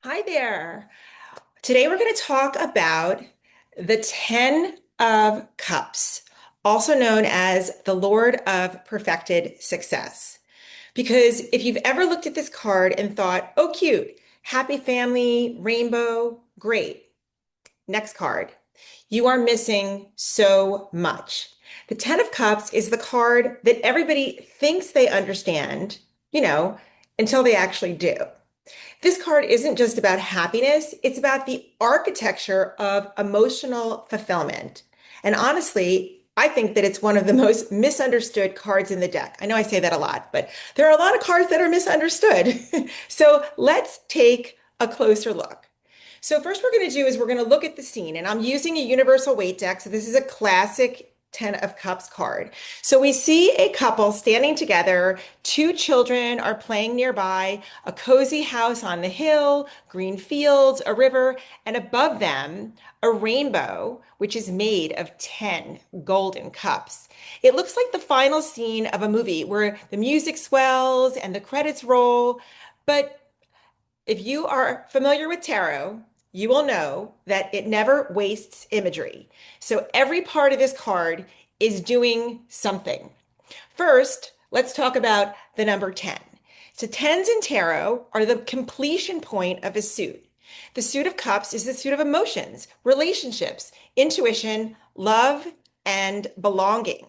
Hi there. Today we're going to talk about the 10 of Cups, also known as the Lord of Perfected Success. Because if you've ever looked at this card and thought, oh, cute, happy family, rainbow, great. Next card. You are missing so much. The 10 of Cups is the card that everybody thinks they understand, you know, until they actually do. This card isn't just about happiness, it's about the architecture of emotional fulfillment. And honestly, I think that it's one of the most misunderstood cards in the deck. I know I say that a lot, but there are a lot of cards that are misunderstood. So let's take a closer look. So first we're going to do is we're going to look at the scene, and I'm using a universal weight deck. So this is a classic 10 of Cups card. So we see a couple standing together. Two children are playing nearby, a cozy house on the hill, green fields, a river, and above them, a rainbow, which is made of 10 golden cups. It looks like the final scene of a movie where the music swells and the credits roll. But if you are familiar with tarot, you will know that it never wastes imagery. So every part of this card is doing something. First, let's talk about the number 10. So tens in tarot are the completion point of a suit. The suit of cups is the suit of emotions, relationships, intuition, love, and belonging.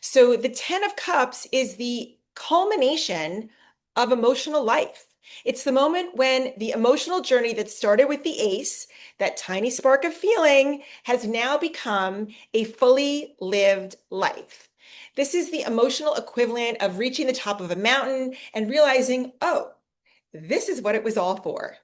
So the 10 of cups is the culmination of emotional life. It's the moment when the emotional journey that started with the ace, that tiny spark of feeling, has now become a fully lived life. This is the emotional equivalent of reaching the top of a mountain and realizing, oh, this is what it was all for.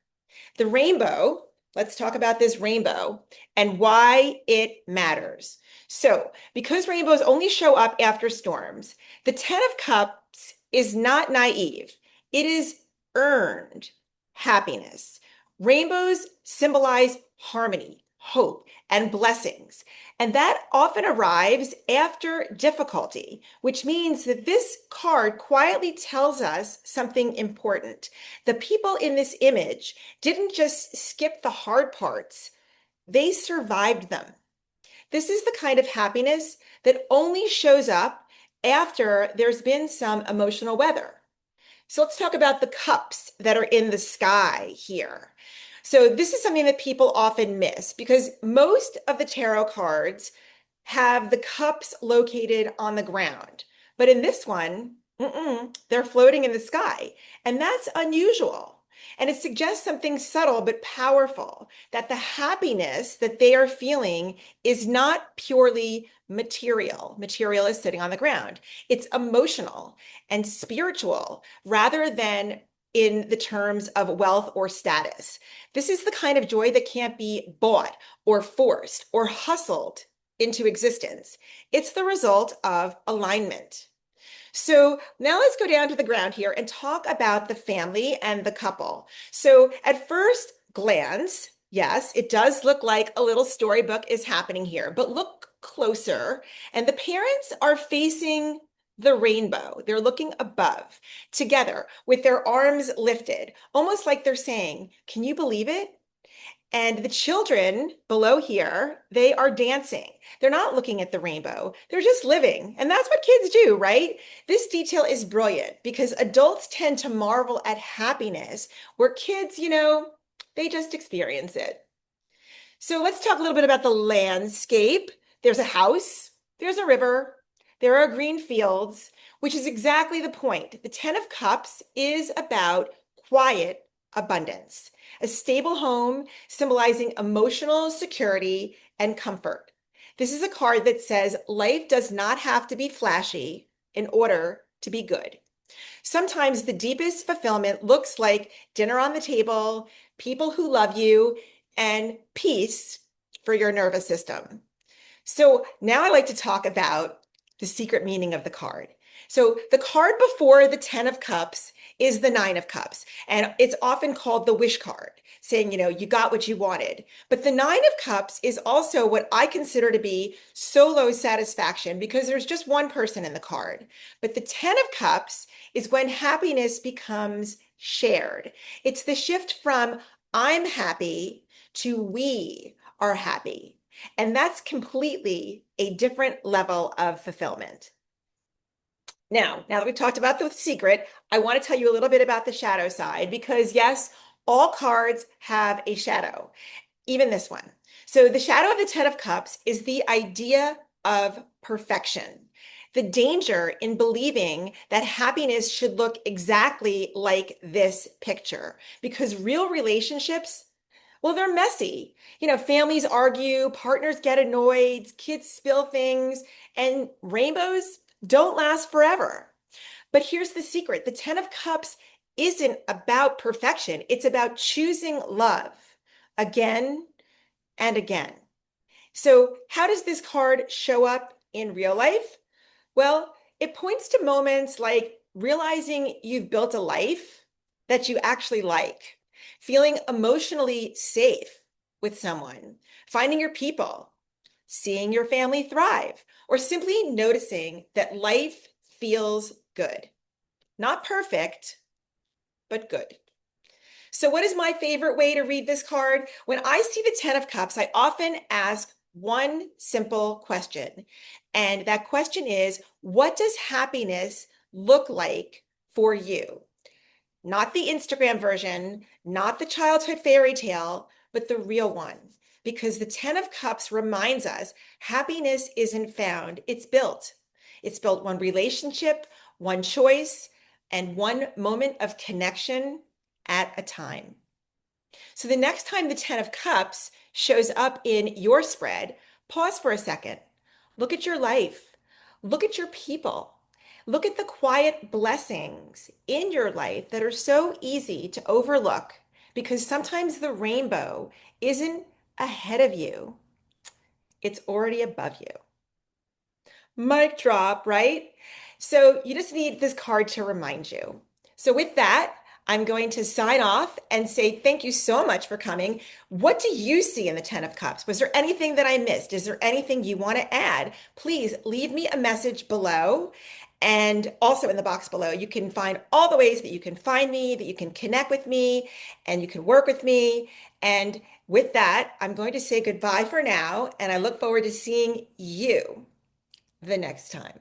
The rainbow, let's talk about this rainbow and why it matters. So, because rainbows only show up after storms, the 10 of Cups is not naive. It is earned happiness. Rainbows symbolize harmony, hope, and blessings. And that often arrives after difficulty, which means that this card quietly tells us something important. The people in this image didn't just skip the hard parts, they survived them. This is the kind of happiness that only shows up after there's been some emotional weather. So let's talk about the cups that are in the sky here. So this is something that people often miss because most of the tarot cards have the cups located on the ground. But in this one, they're floating in the sky. And that's unusual. And it suggests something subtle but powerful, that the happiness that they are feeling is not purely material. Material is sitting on the ground. It's emotional and spiritual rather than in the terms of wealth or status. This is the kind of joy that can't be bought or forced or hustled into existence. It's the result of alignment. So now let's go down to the ground here and talk about the family and the couple. So at first glance, yes, it does look like a little storybook is happening here, but look closer and the parents are facing the rainbow. They're looking above together with their arms lifted, almost like they're saying, can you believe it? And the children below here, they are dancing. They're not looking at the rainbow. They're just living. And that's what kids do, right? This detail is brilliant because adults tend to marvel at happiness where kids, they just experience it. So let's talk a little bit about the landscape. There's a house, there's a river, there are green fields, which is exactly the point. The 10 of Cups is about quiet abundance, a stable home symbolizing emotional security and comfort. This is a card that says life does not have to be flashy in order to be good. Sometimes the deepest fulfillment looks like dinner on the table, people who love you, and peace for your nervous system. So now I like to talk about the secret meaning of the card. So the card before the 10 of Cups is the 9 of Cups, and it's often called the wish card, saying, you got what you wanted. But the 9 of Cups is also what I consider to be solo satisfaction because there's just one person in the card. But the 10 of Cups is when happiness becomes shared. It's the shift from I'm happy to we are happy. And that's completely a different level of fulfillment. Now that we've talked about the secret, I want to tell you a little bit about the shadow side because, yes, all cards have a shadow, even this one. So, the shadow of the Ten of Cups is the idea of perfection. The danger in believing that happiness should look exactly like this picture because real relationships, well, they're messy. Families argue, partners get annoyed, kids spill things, and rainbows don't last forever. But here's the secret: the Ten of Cups isn't about perfection, it's about choosing love again and again. So, how does this card show up in real life? Well, it points to moments like realizing you've built a life that you actually like, feeling emotionally safe with someone, finding your people, seeing your family thrive, or simply noticing that life feels good. Not perfect, but good. So, what is my favorite way to read this card? When I see the Ten of Cups, I often ask one simple question. And that question is, what does happiness look like for you? Not the Instagram version, not the childhood fairy tale, but the real one. Because the Ten of Cups reminds us happiness isn't found, it's built. It's built one relationship, one choice, and one moment of connection at a time. So the next time the Ten of Cups shows up in your spread, pause for a second. Look at your life. Look at your people. Look at the quiet blessings in your life that are so easy to overlook because sometimes the rainbow isn't ahead of you, it's already above you. Mic drop, right? So you just need this card to remind you. So with that, I'm going to sign off and say thank you so much for coming. What do you see in the Ten of Cups? Was there anything that I missed? Is there anything you want to add? Please leave me a message below. And also in the box below, you can find all the ways that you can find me, that you can connect with me, and you can work with me. And with that, I'm going to say goodbye for now, and I look forward to seeing you the next time.